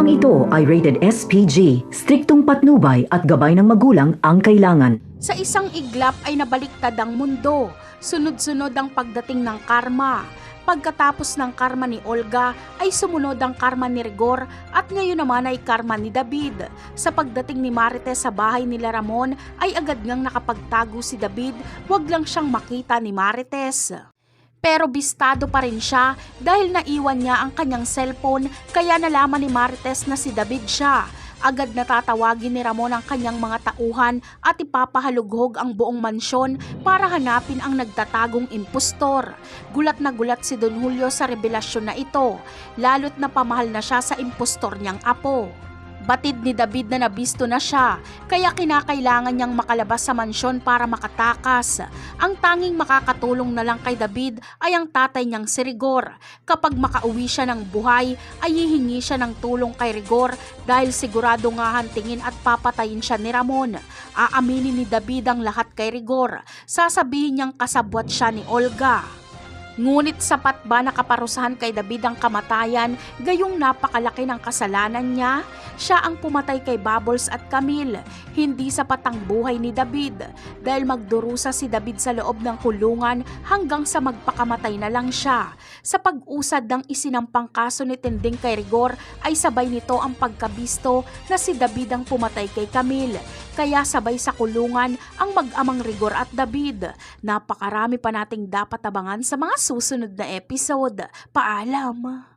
Programang ito ay rated SPG, striktong patnubay at gabay ng magulang ang kailangan. Sa isang iglap ay nabaliktad ang mundo. Sunod-sunod ang pagdating ng karma. Pagkatapos ng karma ni Olga ay sumunod ang karma ni Rigor at ngayon naman ay karma ni David. Sa pagdating ni Marites sa bahay nila Ramon ay agad ngang nakapagtago si David, wag lang siyang makita ni Marites. Pero bistado pa rin siya dahil naiwan niya ang kanyang cellphone kaya nalaman ni Marites na si David siya. Agad natatawagin ni Ramon ang kanyang mga tauhan at ipapahalughog ang buong mansyon para hanapin ang nagtatagong impostor. Gulat na gulat si Don Julio sa revelasyon na ito, lalo't napamahal na siya sa impostor niyang apo. Batid ni David na nabisto na siya, kaya kinakailangan niyang makalabas sa mansyon para makatakas. Ang tanging makakatulong na lang kay David ay ang tatay niyang si Rigor. Kapag makauwi siya ng buhay, ay hihingi siya ng tulong kay Rigor dahil sigurado nga hantingin at papatayin siya ni Ramon. Aaminin ni David ang lahat kay Rigor. Sasabihin niyang kasabwat siya ni Olga. Ngunit sapat ba na kaparusahan kay David ang kamatayan gayong napakalaki ng kasalanan niya? Siya ang pumatay kay Bubbles at Camille. Hindi sapat ang buhay ni David dahil magdurusa si David sa loob ng kulungan hanggang sa magpakamatay na lang siya. Sa pag-usad ng isinampang kaso ni Tinding kay Rigor ay sabay nito ang pagkabisto na si David ang pumatay kay Camille. Kaya sabay sa kulungan ang mag-amang Rigor at David. Napakarami pa nating dapat abangan sa mga susunod na episode. Paalam!